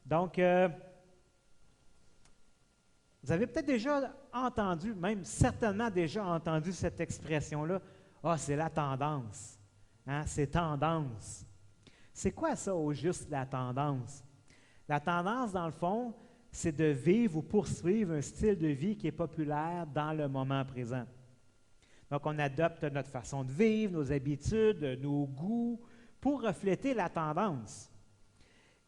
Donc, vous avez peut-être déjà entendu, même certainement déjà entendu cette expression-là. Ah, c'est la tendance. Hein? C'est tendance. C'est quoi ça au juste, la tendance? La tendance, dans le fond, c'est de vivre ou poursuivre un style de vie qui est populaire dans le moment présent. Donc, on adopte notre façon de vivre, nos habitudes, nos goûts, pour refléter la tendance.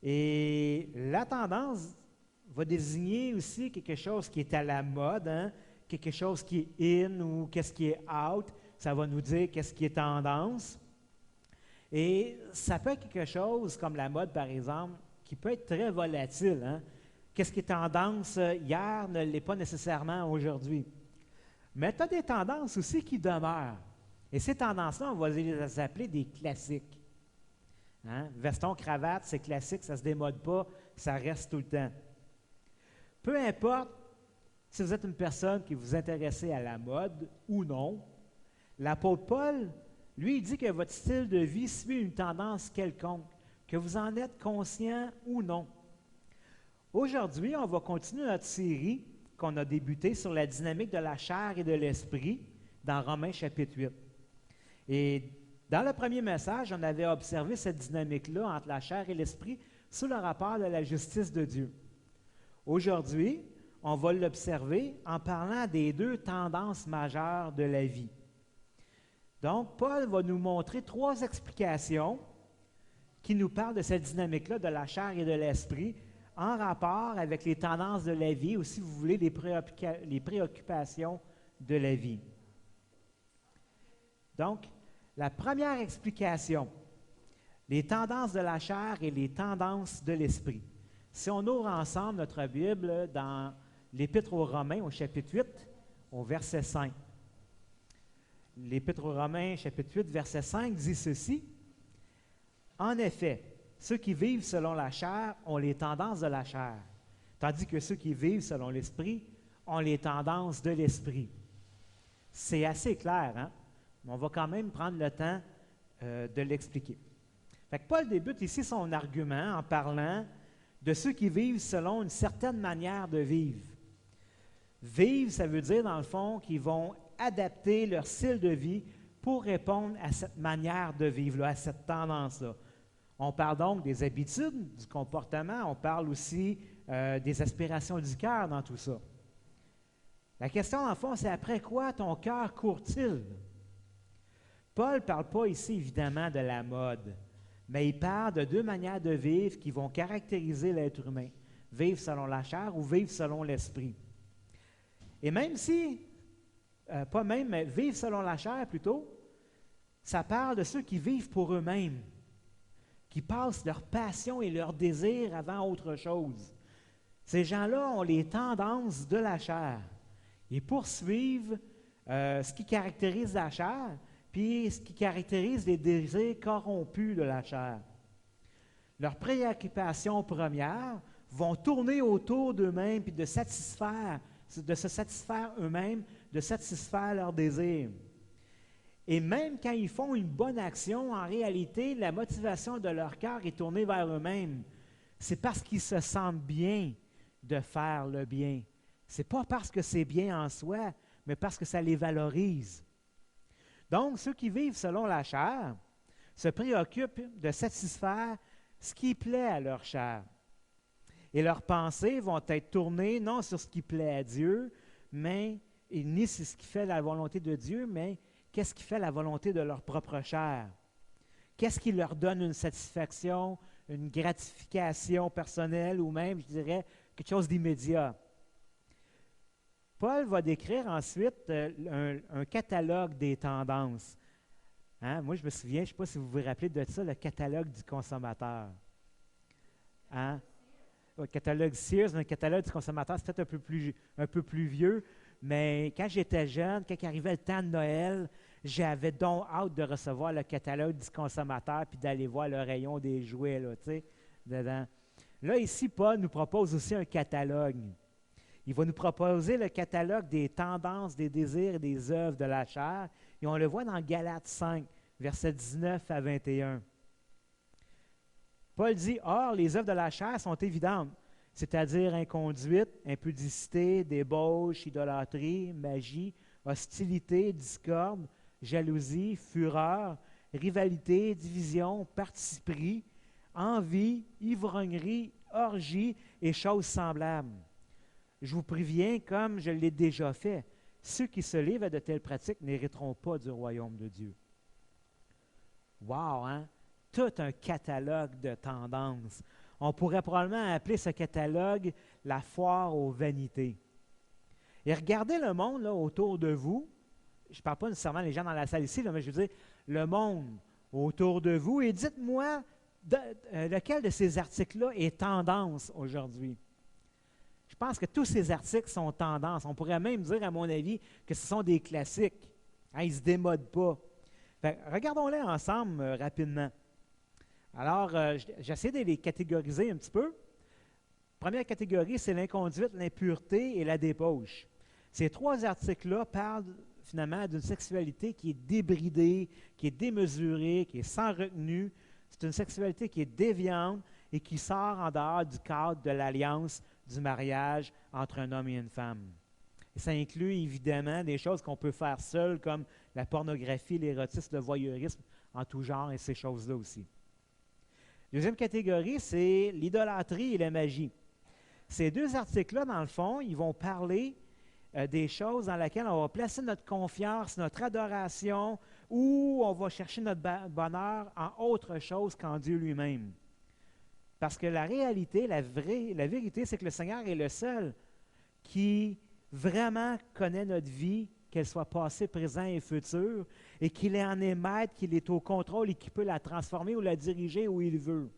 Et la tendance va désigner aussi quelque chose qui est à la mode, hein? Quelque chose qui est in ou qu'est-ce qui est out. Ça va nous dire qu'est-ce qui est tendance. Et ça peut être quelque chose comme la mode, par exemple, qui peut être très volatile. Hein? Qu'est-ce qui est tendance hier ne l'est pas nécessairement aujourd'hui. Mais tu as des tendances aussi qui demeurent. Et ces tendances-là, on va les appeler des classiques. Hein? Veston, cravate, c'est classique, ça ne se démode pas, ça reste tout le temps. Peu importe si vous êtes une personne qui vous intéressez à la mode ou non, l'apôtre Paul, lui, il dit que votre style de vie suit une tendance quelconque, que vous en êtes conscient ou non. Aujourd'hui, on va continuer notre série qu'on a débutée sur la dynamique de la chair et de l'esprit dans Romains chapitre 8. Et dans le premier message, on avait observé cette dynamique-là entre la chair et l'esprit sous le rapport de la justice de Dieu. Aujourd'hui, on va l'observer en parlant des deux tendances majeures de la vie. Donc, Paul va nous montrer trois explications qui nous parlent de cette dynamique-là de la chair et de l'esprit en rapport avec les tendances de la vie ou, si vous voulez, les préoccupations de la vie. Donc, la première explication, les tendances de la chair et les tendances de l'esprit. Si on ouvre ensemble notre Bible dans l'Épître aux Romains au chapitre 8, au verset 5. L'Épître aux Romains, chapitre 8, verset 5, dit ceci. En effet, ceux qui vivent selon la chair ont les tendances de la chair, tandis que ceux qui vivent selon l'esprit ont les tendances de l'esprit. C'est assez clair, hein? Mais on va quand même prendre le temps de l'expliquer. Fait que Paul débute ici son argument en parlant de ceux qui vivent selon une certaine manière de vivre. Vivre, ça veut dire, dans le fond, qu'ils vont adapter leur style de vie pour répondre à cette manière de vivre-là, à cette tendance-là. On parle donc des habitudes, du comportement, on parle aussi des aspirations du cœur dans tout ça. La question, dans le fond, c'est après quoi ton cœur court-il? Paul ne parle pas ici, évidemment, de la mode, mais il parle de deux manières de vivre qui vont caractériser l'être humain. Vivre selon la chair ou vivre selon l'esprit. Et même si, pas même, mais vivre selon la chair plutôt, ça parle de ceux qui vivent pour eux-mêmes, qui passent leur passion et leur désir avant autre chose. Ces gens-là ont les tendances de la chair. Ils poursuivent ce qui caractérise la chair, puis ce qui caractérise les désirs corrompus de la chair. Leurs préoccupations premières vont tourner autour d'eux-mêmes puis de se satisfaire eux-mêmes, de satisfaire leurs désirs. Et même quand ils font une bonne action, en réalité, la motivation de leur cœur est tournée vers eux-mêmes. C'est parce qu'ils se sentent bien de faire le bien. Ce n'est pas parce que c'est bien en soi, mais parce que ça les valorise. Donc, ceux qui vivent selon la chair se préoccupent de satisfaire ce qui plaît à leur chair. Et leurs pensées vont être tournées non sur ce qui plaît à Dieu, ni sur ce qui fait la volonté de Dieu, mais qu'est-ce qui fait la volonté de leur propre chair? Qu'est-ce qui leur donne une satisfaction, une gratification personnelle ou même, je dirais, quelque chose d'immédiat? Paul va décrire ensuite un catalogue des tendances. Hein? Moi, je me souviens, je ne sais pas si vous vous rappelez de ça, le catalogue du consommateur. Hein? Le catalogue Sears, le catalogue du consommateur, c'est peut-être un peu plus vieux, mais quand j'étais jeune, quand il arrivait le temps de Noël, j'avais donc hâte de recevoir le catalogue du consommateur puis d'aller voir le rayon des jouets, là, tu sais, dedans. Là, ici, Paul nous propose aussi un catalogue. Il va nous proposer le catalogue des tendances, des désirs et des œuvres de la chair. Et on le voit dans Galates 5, versets 19 à 21. Paul dit, « Or, les œuvres de la chair sont évidentes, c'est-à-dire inconduite, impudicité, débauche, idolâtrie, magie, hostilité, discorde, jalousie, fureur, rivalité, division, parti pris, envie, ivrognerie, orgie et choses semblables. Je vous préviens, comme je l'ai déjà fait, ceux qui se livrent à de telles pratiques n'hériteront pas du royaume de Dieu. » Wow, hein? Tout un catalogue de tendances. On pourrait probablement appeler ce catalogue la foire aux vanités. Et regardez le monde là, autour de vous. Je ne parle pas nécessairement des gens dans la salle ici, là, mais je veux dire le monde autour de vous. Et dites-moi, lequel de ces articles-là est tendance aujourd'hui? Je pense que tous ces articles sont tendance. On pourrait même dire, à mon avis, que ce sont des classiques. Hein, ils ne se démodent pas. Regardons-les ensemble rapidement. Alors, j'essaie de les catégoriser un petit peu. Première catégorie, c'est l'inconduite, l'impureté et la débauche. Ces trois articles-là parlent finalement d'une sexualité qui est débridée, qui est démesurée, qui est sans retenue. C'est une sexualité qui est déviante et qui sort en dehors du cadre de l'alliance du mariage entre un homme et une femme. Et ça inclut évidemment des choses qu'on peut faire seul, comme la pornographie, l'érotisme, le voyeurisme en tout genre et ces choses-là aussi. Deuxième catégorie, c'est l'idolâtrie et la magie. Ces deux articles-là, dans le fond, ils vont parler des choses dans lesquelles on va placer notre confiance, notre adoration, ou on va chercher notre bonheur en autre chose qu'en Dieu lui-même. Parce que la réalité, la vérité, c'est que le Seigneur est le seul qui vraiment connaît notre vie, qu'elle soit passée, présent et future, et qu'il en est maître, qu'il est au contrôle et qu'il peut la transformer ou la diriger où il veut.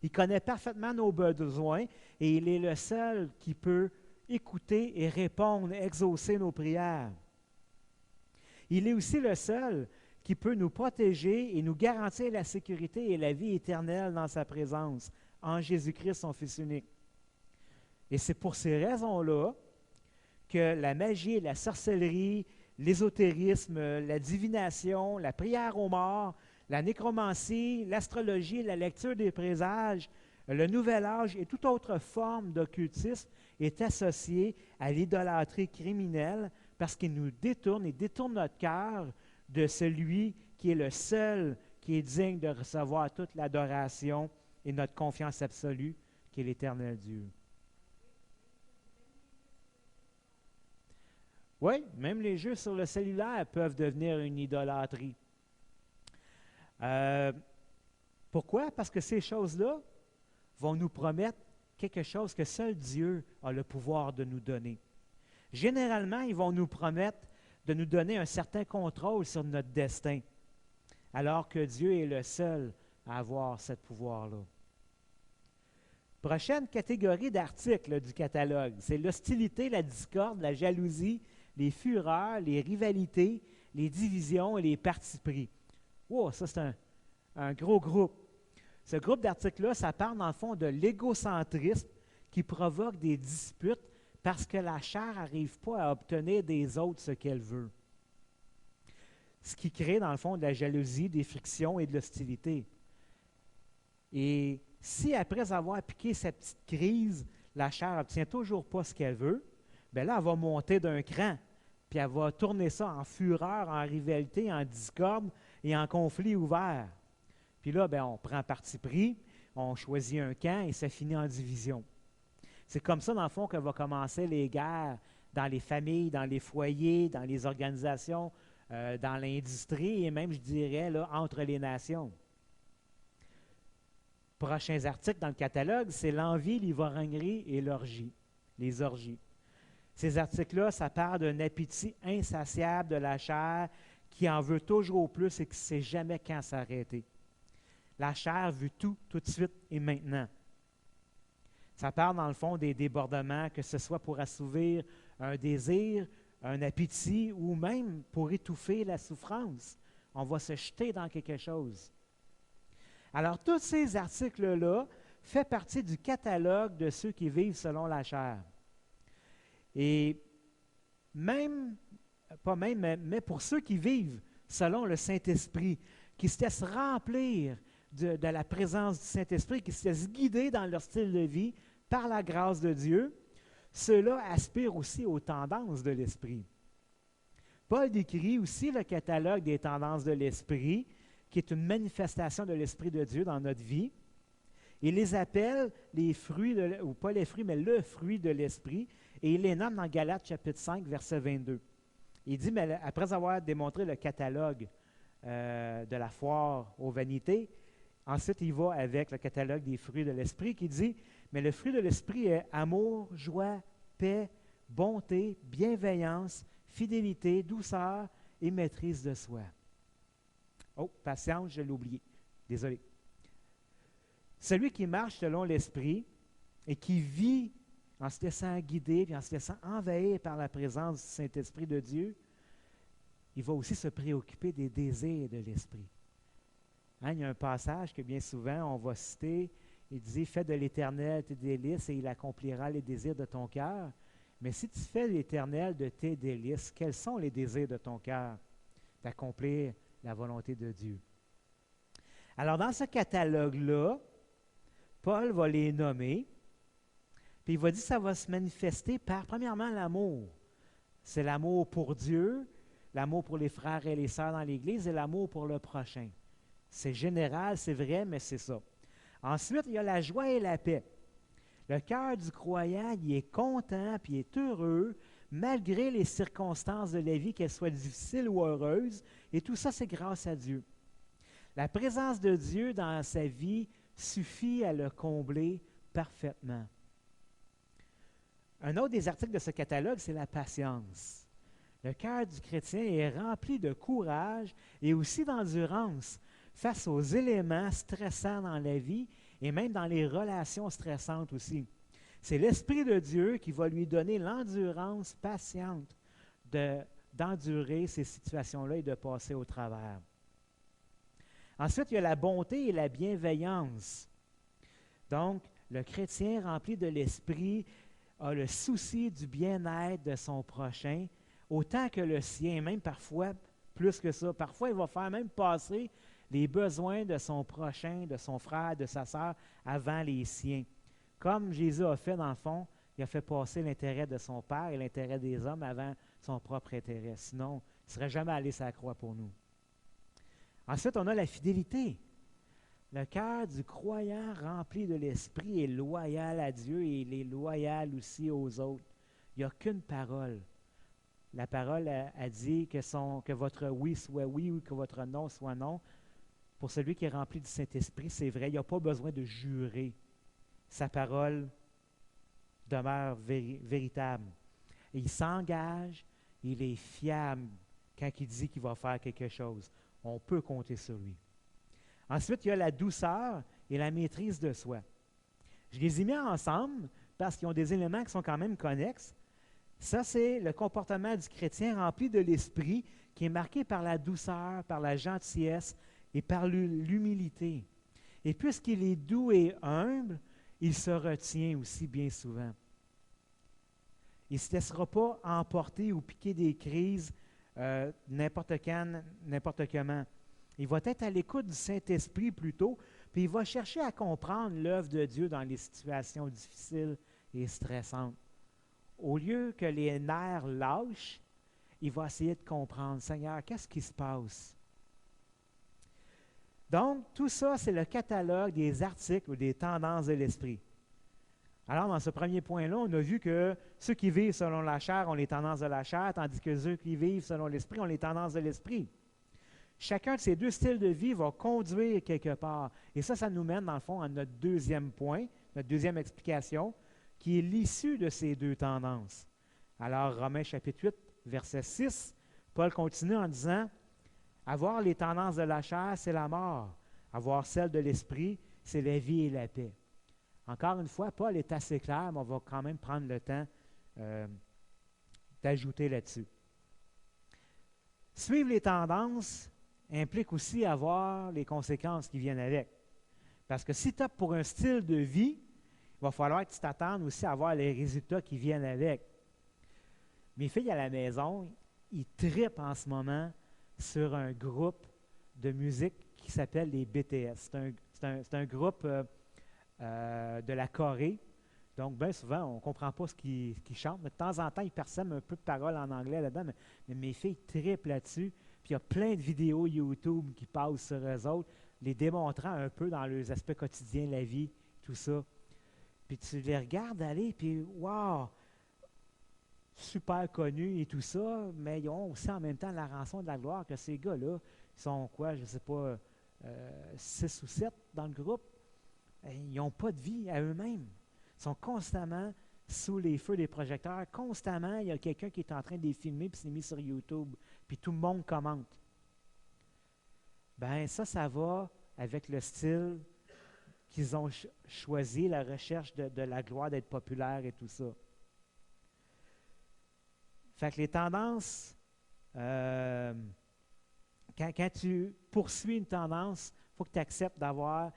Il connaît parfaitement nos besoins et il est le seul qui peut écouter et répondre, exaucer nos prières. Il est aussi le seul qui peut nous protéger et nous garantir la sécurité et la vie éternelle dans sa présence, en Jésus-Christ, son Fils unique. Et c'est pour ces raisons-là que la magie, la sorcellerie, l'ésotérisme, la divination, la prière aux morts, la nécromancie, l'astrologie, la lecture des présages, le nouvel âge et toute autre forme d'occultisme est associée à l'idolâtrie criminelle parce qu'il nous détourne et détourne notre cœur de celui qui est le seul qui est digne de recevoir toute l'adoration et notre confiance absolue, qui est l'Éternel Dieu. Oui, même les jeux sur le cellulaire peuvent devenir une idolâtrie. Pourquoi? Parce que ces choses-là vont nous promettre quelque chose que seul Dieu a le pouvoir de nous donner. Généralement, ils vont nous promettre de nous donner un certain contrôle sur notre destin, alors que Dieu est le seul à avoir ce pouvoir-là. Prochaine catégorie d'articles du catalogue, c'est l'hostilité, la discorde, la jalousie, les fureurs, les rivalités, les divisions et les partis pris. Wow, ça c'est un gros groupe. Ce groupe d'articles-là, ça parle dans le fond de l'égocentrisme qui provoque des disputes parce que la chair n'arrive pas à obtenir des autres ce qu'elle veut. Ce qui crée dans le fond de la jalousie, des frictions et de l'hostilité. Et si après avoir piqué cette petite crise, la chair n'obtient toujours pas ce qu'elle veut, bien là, elle va monter d'un cran, puis elle va tourner ça en fureur, en rivalité, en discorde et en conflit ouvert. Puis là, bien, on prend parti pris, on choisit un camp et ça finit en division. C'est comme ça, dans le fond, que vont commencer les guerres dans les familles, dans les foyers, dans les organisations, dans l'industrie et même, je dirais, là, entre les nations. Prochains articles dans le catalogue, c'est l'envie, l'ivrognerie et l'orgie, les orgies. Ces articles-là, ça parle d'un appétit insatiable de la chair qui en veut toujours plus et qui ne sait jamais quand s'arrêter. La chair veut tout de suite et maintenant. Ça parle dans le fond des débordements, que ce soit pour assouvir un désir, un appétit ou même pour étouffer la souffrance. On va se jeter dans quelque chose. Alors, tous ces articles-là font partie du catalogue de ceux qui vivent selon la chair. Et même, pas même, mais pour ceux qui vivent selon le Saint-Esprit, qui se laissent remplir de la présence du Saint-Esprit, qui se laissent guider dans leur style de vie par la grâce de Dieu, ceux-là aspirent aussi aux tendances de l'Esprit. Paul décrit aussi le catalogue des tendances de l'Esprit, qui est une manifestation de l'Esprit de Dieu dans notre vie. Il les appelle les fruits, ou pas les fruits, mais le fruit de l'Esprit, et il les nomme dans Galates chapitre 5, verset 22. Il dit, mais après avoir démontré le catalogue de la foire aux vanités, ensuite il va avec le catalogue des fruits de l'Esprit qui dit, mais le fruit de l'Esprit est amour, joie, paix, bonté, bienveillance, fidélité, douceur et maîtrise de soi. Oh, patience, je l'ai oublié. Désolé. Celui qui marche selon l'Esprit et qui vit en se laissant guider et en se laissant envahir par la présence du Saint-Esprit de Dieu, il va aussi se préoccuper des désirs de l'Esprit. Hein, il y a un passage que bien souvent on va citer, il dit « Fais de l'Éternel tes délices et il accomplira les désirs de ton cœur. » Mais si tu fais l'Éternel de tes délices, quels sont les désirs de ton cœur? D'accomplir la volonté de Dieu. Alors dans ce catalogue-là, Paul va les nommer, puis il va dire que ça va se manifester par, premièrement, l'amour. C'est l'amour pour Dieu, l'amour pour les frères et les sœurs dans l'Église et l'amour pour le prochain. C'est général, c'est vrai, mais c'est ça. Ensuite, il y a la joie et la paix. Le cœur du croyant, il est content puis il est heureux, malgré les circonstances de la vie, qu'elles soient difficiles ou heureuses, et tout ça, c'est grâce à Dieu. La présence de Dieu dans sa vie suffit à le combler parfaitement. Un autre des articles de ce catalogue, c'est la patience. Le cœur du chrétien est rempli de courage et aussi d'endurance face aux éléments stressants dans la vie et même dans les relations stressantes aussi. C'est l'Esprit de Dieu qui va lui donner l'endurance patiente d'endurer ces situations-là et de passer au travers. Ensuite, il y a la bonté et la bienveillance. Donc, le chrétien rempli de l'Esprit a le souci du bien-être de son prochain, autant que le sien, même parfois plus que ça. Parfois, il va faire même passer les besoins de son prochain, de son frère, de sa sœur, avant les siens. Comme Jésus a fait dans le fond, il a fait passer l'intérêt de son Père et l'intérêt des hommes avant son propre intérêt. Sinon, il ne serait jamais allé sur la croix pour nous. Ensuite, on a la fidélité. Le cœur du croyant rempli de l'Esprit est loyal à Dieu et il est loyal aussi aux autres. Il n'y a qu'une parole. La parole a dit que votre oui soit oui ou que votre non soit non. Pour celui qui est rempli du Saint-Esprit, c'est vrai, il n'y a pas besoin de jurer. Sa parole demeure véritable. Et il s'engage, il est fiable quand il dit qu'il va faire quelque chose. On peut compter sur lui. Ensuite, il y a la douceur et la maîtrise de soi. Je les ai mis ensemble parce qu'ils ont des éléments qui sont quand même connexes. Ça, c'est le comportement du chrétien rempli de l'Esprit qui est marqué par la douceur, par la gentillesse et par l'humilité. Et puisqu'il est doux et humble, il se retient aussi bien souvent. Il ne se laissera pas emporter ou piquer des crises n'importe quand, n'importe comment. Il va être à l'écoute du Saint-Esprit plutôt, puis il va chercher à comprendre l'œuvre de Dieu dans les situations difficiles et stressantes. Au lieu que les nerfs lâchent, il va essayer de comprendre, Seigneur, qu'est-ce qui se passe? Donc, tout ça, c'est le catalogue des articles ou des tendances de l'esprit. Alors, dans ce premier point-là, on a vu que ceux qui vivent selon la chair ont les tendances de la chair, tandis que ceux qui vivent selon l'esprit ont les tendances de l'esprit. Chacun de ces deux styles de vie va conduire quelque part. Et ça nous mène, dans le fond, à notre deuxième point, notre deuxième explication, qui est l'issue de ces deux tendances. Alors, Romains chapitre 8, verset 6, Paul continue en disant « Avoir les tendances de la chair, c'est la mort. Avoir celles de l'esprit, c'est la vie et la paix. » Encore une fois, Paul est assez clair, mais on va quand même prendre le temps d'ajouter là-dessus. Suivre les tendances implique aussi avoir les conséquences qui viennent avec. Parce que si tu optes pour un style de vie, il va falloir que tu t'attendes aussi à avoir les résultats qui viennent avec. Mes filles à la maison, ils trippent en ce moment sur un groupe de musique qui s'appelle les BTS. C'est un groupe de la Corée. Donc, bien souvent, on ne comprend pas ce qu'ils chantent, mais de temps en temps, ils persèment un peu de paroles en anglais là-dedans, mais mes filles triplent là-dessus. Puis il y a plein de vidéos YouTube qui passent sur eux autres, les démontrant un peu dans leurs aspects quotidiens, la vie, tout ça. Puis tu les regardes aller, puis wow, super connus et tout ça, mais ils ont aussi en même temps la rançon de la gloire que ces gars-là, ils sont quoi, je ne sais pas, 6 ou 7 dans le groupe, ils n'ont pas de vie à eux-mêmes. Ils sont constamment sous les feux des projecteurs. Constamment, il y a quelqu'un qui est en train de les filmer puis c'est mis sur YouTube. Puis tout le monde commente. Ben ça va avec le style qu'ils ont choisi, la recherche de la gloire, d'être populaire et tout ça. Fait que les tendances, quand tu poursuis une tendance, il faut que tu acceptes d'avoir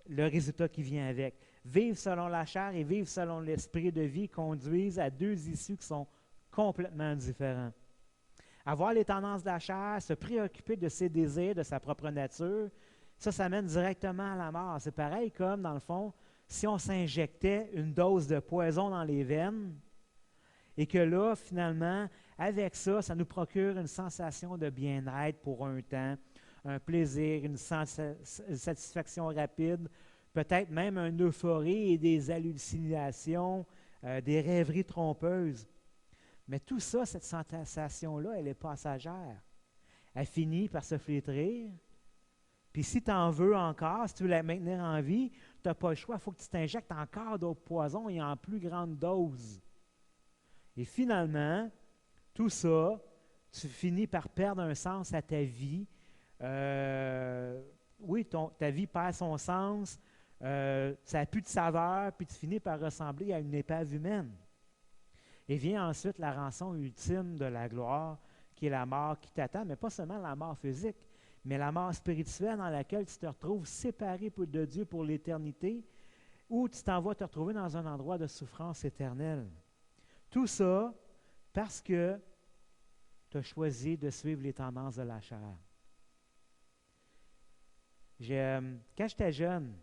le résultat qui vient avec. Vivre selon la chair et vivre selon l'esprit de vie conduisent à deux issues qui sont complètement différentes. Avoir les tendances de la chair, se préoccuper de ses désirs, de sa propre nature, ça mène directement à la mort. C'est pareil comme, dans le fond, si on s'injectait une dose de poison dans les veines et que là, finalement, avec ça, ça nous procure une sensation de bien-être pour un temps, un plaisir, une satisfaction rapide, peut-être même une euphorie et des hallucinations, des rêveries trompeuses. Mais tout ça, cette sensation-là, elle est passagère. Elle finit par se flétrir. Puis si tu en veux encore, si tu veux la maintenir en vie, tu n'as pas le choix, il faut que tu t'injectes encore d'autres poisons et en plus grande dose. Et finalement, tout ça, tu finis par perdre un sens à ta vie. Oui, ta vie perd son sens, ça n'a plus de saveur, puis tu finis par ressembler à une épave humaine. Et vient ensuite la rançon ultime de la gloire, qui est la mort qui t'attend, mais pas seulement la mort physique, mais la mort spirituelle dans laquelle tu te retrouves séparé de Dieu pour l'éternité, ou tu t'en vas te retrouver dans un endroit de souffrance éternelle. Tout ça parce que tu as choisi de suivre les tendances de la chair. Quand j'étais jeune,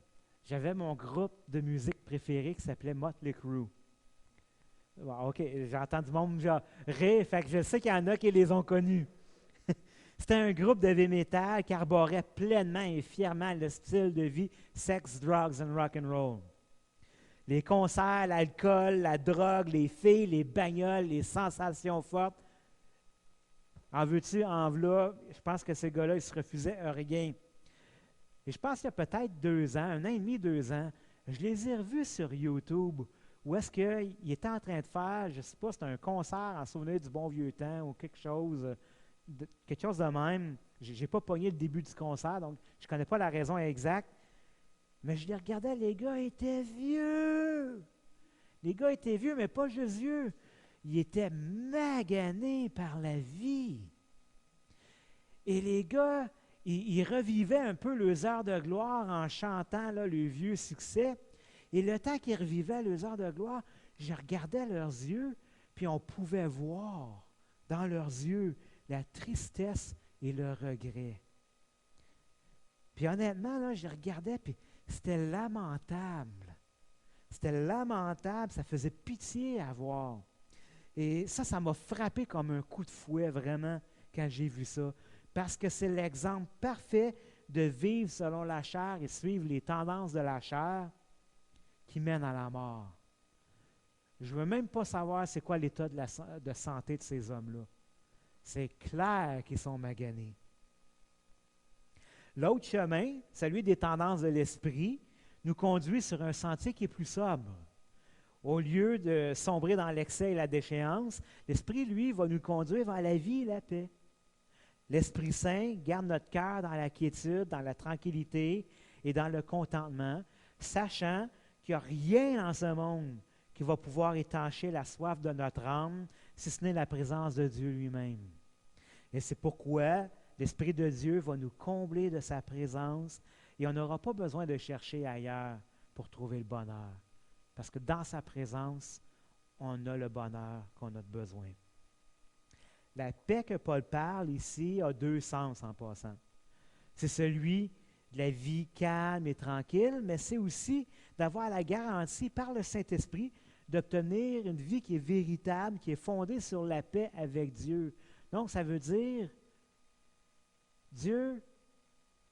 j'avais mon groupe de musique préféré qui s'appelait Motley Crue. Bon, OK, j'entends du monde rire, fait que je sais qu'il y en a qui les ont connus. C'était un groupe de heavy metal qui arborait pleinement et fièrement le style de vie sex, drugs and rock and roll. Les concerts, l'alcool, la drogue, les filles, les bagnoles, les sensations fortes. En veux-tu, en v'là, je pense que ces gars-là, ils se refusaient à rien. Et je pense qu'il y a peut-être 2 ans, 1 an et demi, 2 ans, je les ai revus sur YouTube où est-ce qu'il était en train de faire, je ne sais pas, c'était un concert en souvenir du bon vieux temps ou quelque chose de même. Je n'ai pas pogné le début du concert, donc je ne connais pas la raison exacte. Mais je les regardais, les gars étaient vieux. Les gars étaient vieux, mais pas juste vieux. Ils étaient maganés par la vie. Et les gars, ils revivaient un peu leurs heures de gloire en chantant là, le vieux succès. Et le temps qu'ils revivaient leurs heures de gloire, je regardais leurs yeux, puis on pouvait voir dans leurs yeux la tristesse et le regret. Puis honnêtement, là, je regardais, puis c'était lamentable. C'était lamentable, ça faisait pitié à voir. Et ça m'a frappé comme un coup de fouet, vraiment, quand j'ai vu ça. Parce que c'est l'exemple parfait de vivre selon la chair et suivre les tendances de la chair qui mènent à la mort. Je ne veux même pas savoir c'est quoi l'état de santé de ces hommes-là. C'est clair qu'ils sont maganés. L'autre chemin, celui des tendances de l'esprit, nous conduit sur un sentier qui est plus sobre. Au lieu de sombrer dans l'excès et la déchéance, l'Esprit, lui, va nous conduire vers la vie et la paix. L'Esprit Saint garde notre cœur dans la quiétude, dans la tranquillité et dans le contentement, sachant qu'il n'y a rien dans ce monde qui va pouvoir étancher la soif de notre âme, si ce n'est la présence de Dieu lui-même. Et c'est pourquoi l'Esprit de Dieu va nous combler de sa présence et on n'aura pas besoin de chercher ailleurs pour trouver le bonheur. Parce que dans sa présence, on a le bonheur qu'on a besoin. La paix que Paul parle ici a 2 sens en passant. C'est celui de la vie calme et tranquille, mais c'est aussi d'avoir la garantie par le Saint-Esprit d'obtenir une vie qui est véritable, qui est fondée sur la paix avec Dieu. Donc, ça veut dire, Dieu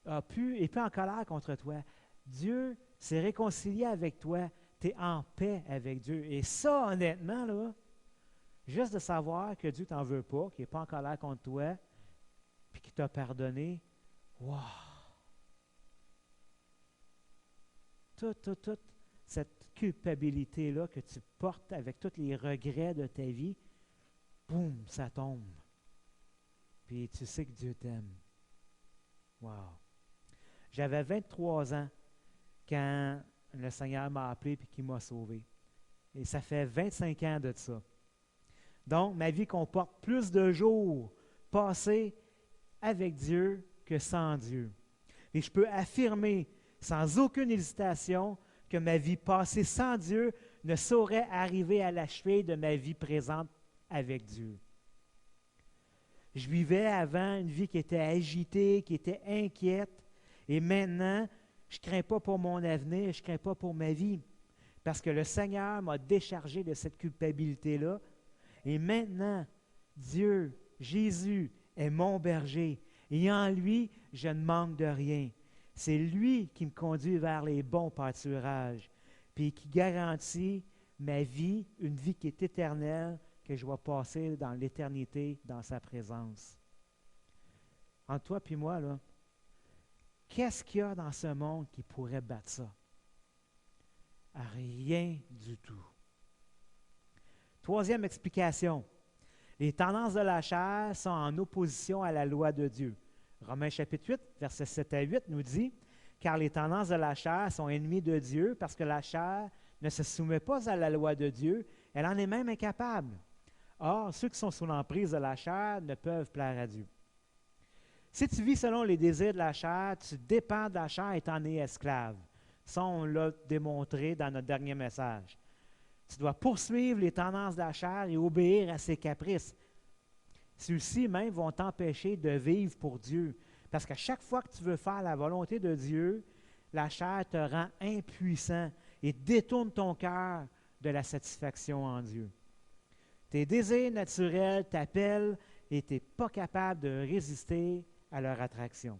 n'est pas en colère contre toi. Dieu s'est réconcilié avec toi. Tu es en paix avec Dieu. Et ça, honnêtement, là, juste de savoir que Dieu ne t'en veut pas, qu'il n'est pas en colère contre toi, puis qu'il t'a pardonné, wow! Toute cette culpabilité-là que tu portes avec tous les regrets de ta vie, boum, ça tombe. Puis tu sais que Dieu t'aime. Wow! J'avais 23 ans quand le Seigneur m'a appelé et qu'il m'a sauvé. Et ça fait 25 ans de ça. Donc, ma vie comporte plus de jours passés avec Dieu que sans Dieu. Et je peux affirmer sans aucune hésitation que ma vie passée sans Dieu ne saurait arriver à la cheville de ma vie présente avec Dieu. Je vivais avant une vie qui était agitée, qui était inquiète, et maintenant, je ne crains pas pour mon avenir, je ne crains pas pour ma vie, parce que le Seigneur m'a déchargé de cette culpabilité-là, et maintenant, Dieu, Jésus, est mon berger, et en lui, je ne manque de rien. C'est lui qui me conduit vers les bons pâturages, puis qui garantit ma vie, une vie qui est éternelle, que je vais passer dans l'éternité, dans sa présence. Entre toi et moi, là, qu'est-ce qu'il y a dans ce monde qui pourrait battre ça? Rien du tout. Troisième explication. Les tendances de la chair sont en opposition à la loi de Dieu. Romains chapitre 8, versets 7 à 8 nous dit « Car les tendances de la chair sont ennemies de Dieu parce que la chair ne se soumet pas à la loi de Dieu, elle en est même incapable. Or, ceux qui sont sous l'emprise de la chair ne peuvent plaire à Dieu. Si tu vis selon les désirs de la chair, tu dépends de la chair et t'en es esclave. » Ça, on l'a démontré dans notre dernier message. Tu dois poursuivre les tendances de la chair et obéir à ses caprices. Ceux-ci même vont t'empêcher de vivre pour Dieu. Parce qu'à chaque fois que tu veux faire la volonté de Dieu, la chair te rend impuissant et détourne ton cœur de la satisfaction en Dieu. Tes désirs naturels t'appellent et tu n'es pas capable de résister à leur attraction.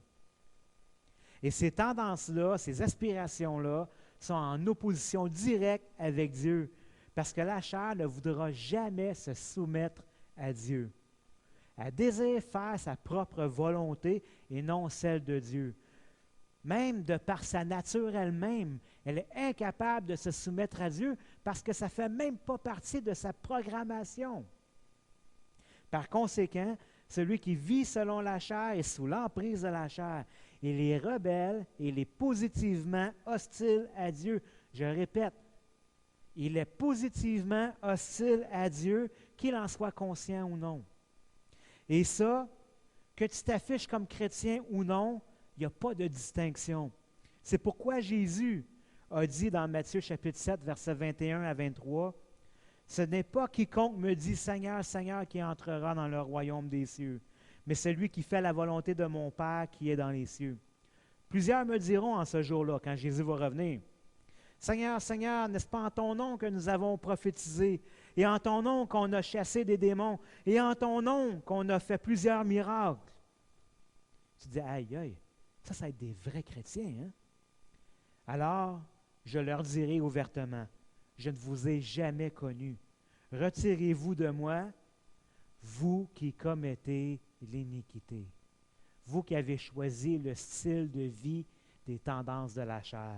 Et ces tendances-là, ces aspirations-là, sont en opposition directe avec Dieu, parce que la chair ne voudra jamais se soumettre à Dieu. Elle désire faire sa propre volonté et non celle de Dieu. Même de par sa nature elle-même, elle est incapable de se soumettre à Dieu parce que ça ne fait même pas partie de sa programmation. Par conséquent, celui qui vit selon la chair est sous l'emprise de la chair. Il est rebelle et il est positivement hostile à Dieu. Je répète, il est positivement hostile à Dieu, qu'il en soit conscient ou non. Et ça, que tu t'affiches comme chrétien ou non, il n'y a pas de distinction. C'est pourquoi Jésus a dit dans Matthieu chapitre 7, versets 21 à 23, « Ce n'est pas quiconque me dit « Seigneur, Seigneur » qui entrera dans le royaume des cieux, mais celui qui fait la volonté de mon Père qui est dans les cieux. Plusieurs me diront en ce jour-là, quand Jésus va revenir, « Seigneur, Seigneur, n'est-ce pas en ton nom que nous avons prophétisé, et en ton nom qu'on a chassé des démons, et en ton nom qu'on a fait plusieurs miracles? » Tu dis, aïe, aïe, ça va être des vrais chrétiens, hein? Alors, je leur dirai ouvertement, je ne vous ai jamais connus. Retirez-vous de moi, vous qui commettez l'iniquité. Vous qui avez choisi le style de vie des tendances de la chair.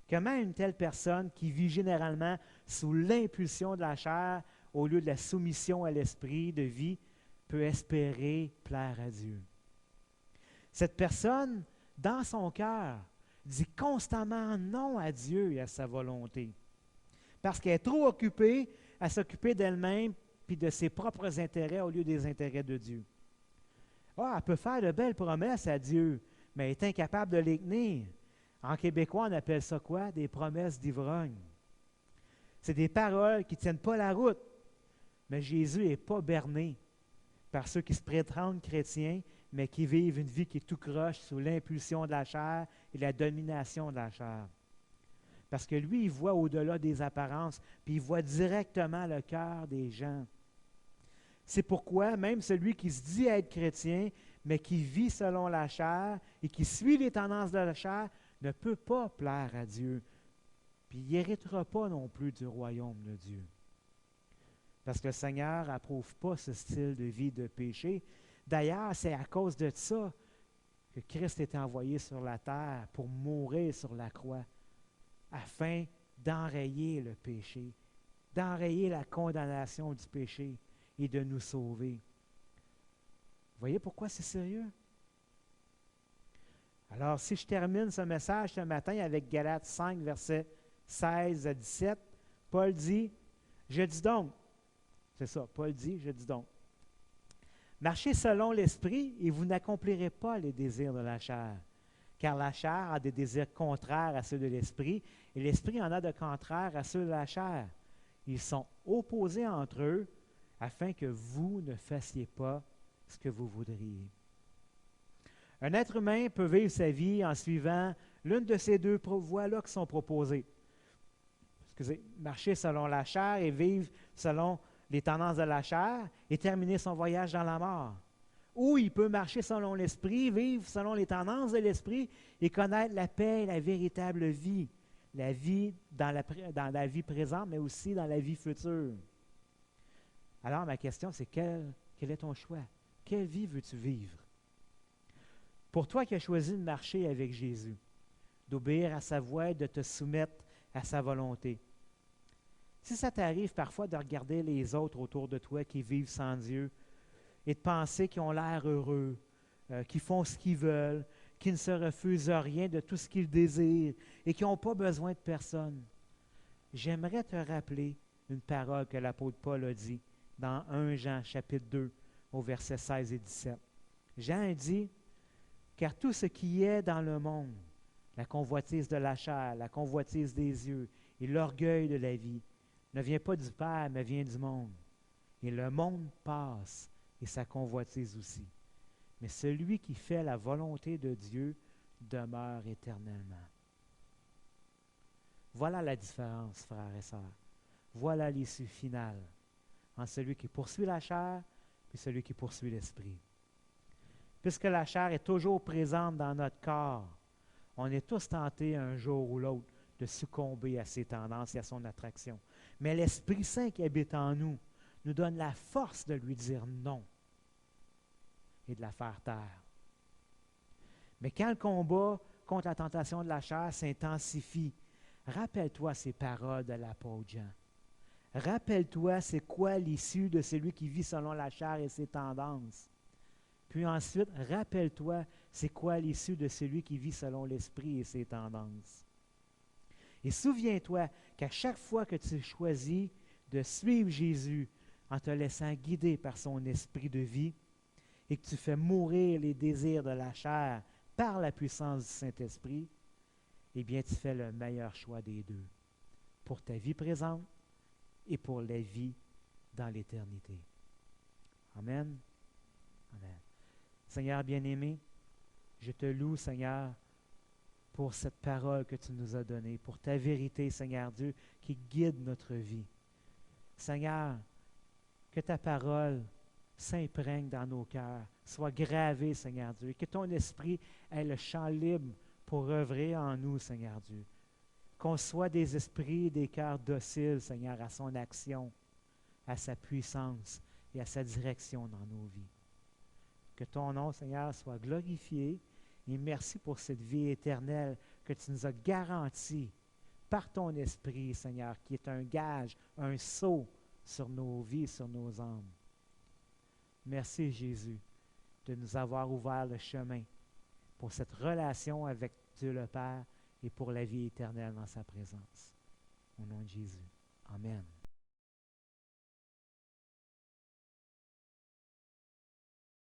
Comment une telle personne qui vit généralement sous l'impulsion de la chair au lieu de la soumission à l'esprit de vie peut espérer plaire à Dieu? Cette personne, dans son cœur, dit constamment non à Dieu et à sa volonté. Parce qu'elle est trop occupée à s'occuper d'elle-même puis de ses propres intérêts au lieu des intérêts de Dieu. Ah, elle peut faire de belles promesses à Dieu, mais elle est incapable de les tenir. En québécois, on appelle ça quoi? Des promesses d'ivrogne. C'est des paroles qui ne tiennent pas la route. Mais Jésus n'est pas berné par ceux qui se prétendent chrétiens, mais qui vivent une vie qui est tout croche sous l'impulsion de la chair et la domination de la chair. Parce que lui, il voit au-delà des apparences, puis il voit directement le cœur des gens. C'est pourquoi même celui qui se dit être chrétien, mais qui vit selon la chair et qui suit les tendances de la chair, ne peut pas plaire à Dieu. Puis il n'héritera pas non plus du royaume de Dieu. Parce que le Seigneur n'approuve pas ce style de vie de péché. D'ailleurs, c'est à cause de ça que Christ est envoyé sur la terre pour mourir sur la croix, afin d'enrayer le péché, d'enrayer la condamnation du péché et de nous sauver. Vous voyez pourquoi c'est sérieux? Alors, si je termine ce message ce matin avec Galates 5, versets 16 à 17, Paul dit, « Je dis donc, c'est ça, Paul dit, je dis donc, marchez selon l'esprit et vous n'accomplirez pas les désirs de la chair, car la chair a des désirs contraires à ceux de l'esprit et l'esprit en a de contraires à ceux de la chair. Ils sont opposés entre eux afin que vous ne fassiez pas ce que vous voudriez. » Un être humain peut vivre sa vie en suivant l'une de ces deux voies-là qui sont proposées. Marcher selon la chair et vivre selon les tendances de la chair et terminer son voyage dans la mort. Ou il peut marcher selon l'esprit, vivre selon les tendances de l'esprit et connaître la paix et la véritable vie. La vie dans la vie présente, mais aussi dans la vie future. Alors ma question, c'est quel est ton choix? Quelle vie veux-tu vivre? Pour toi qui as choisi de marcher avec Jésus, d'obéir à sa voix et de te soumettre à sa volonté, si ça t'arrive parfois de regarder les autres autour de toi qui vivent sans Dieu et de penser qu'ils ont l'air heureux, qu'ils font ce qu'ils veulent, qu'ils ne se refusent rien de tout ce qu'ils désirent et qui n'ont pas besoin de personne, j'aimerais te rappeler une parole que l'apôtre Paul a dit dans 1 Jean chapitre 2 au verset 16 et 17. Jean dit, « Car tout ce qui est dans le monde, la convoitise de la chair, la convoitise des yeux et l'orgueil de la vie, ne vient pas du Père, mais vient du monde. Et le monde passe, et sa convoitise aussi. Mais celui qui fait la volonté de Dieu demeure éternellement. » Voilà la différence, frères et sœurs. Voilà l'issue finale entre celui qui poursuit la chair et celui qui poursuit l'esprit. Puisque la chair est toujours présente dans notre corps, on est tous tentés un jour ou l'autre de succomber à ses tendances et à son attraction. Mais l'Esprit Saint qui habite en nous nous donne la force de lui dire non et de la faire taire. Mais quand le combat contre la tentation de la chair s'intensifie, rappelle-toi ces paroles de l'apôtre Jean. Rappelle-toi c'est quoi l'issue de celui qui vit selon la chair et ses tendances. Puis ensuite, rappelle-toi c'est quoi l'issue de celui qui vit selon l'esprit et ses tendances. Et souviens-toi qu'à chaque fois que tu choisis de suivre Jésus en te laissant guider par son esprit de vie et que tu fais mourir les désirs de la chair par la puissance du Saint-Esprit, eh bien, tu fais le meilleur choix des deux pour ta vie présente et pour la vie dans l'éternité. Amen. Amen. Seigneur bien-aimé, je te loue, Seigneur, pour cette parole que tu nous as donnée, pour ta vérité, Seigneur Dieu, qui guide notre vie. Seigneur, que ta parole s'imprègne dans nos cœurs, soit gravée, Seigneur Dieu, et que ton esprit ait le champ libre pour œuvrer en nous, Seigneur Dieu. Qu'on soit des esprits et des cœurs dociles, Seigneur, à son action, à sa puissance et à sa direction dans nos vies. Que ton nom, Seigneur, soit glorifié. Et merci pour cette vie éternelle que tu nous as garantie par ton esprit, Seigneur, qui est un gage, un sceau sur nos vies, sur nos âmes. Merci, Jésus, de nous avoir ouvert le chemin pour cette relation avec Dieu le Père et pour la vie éternelle dans sa présence. Au nom de Jésus. Amen.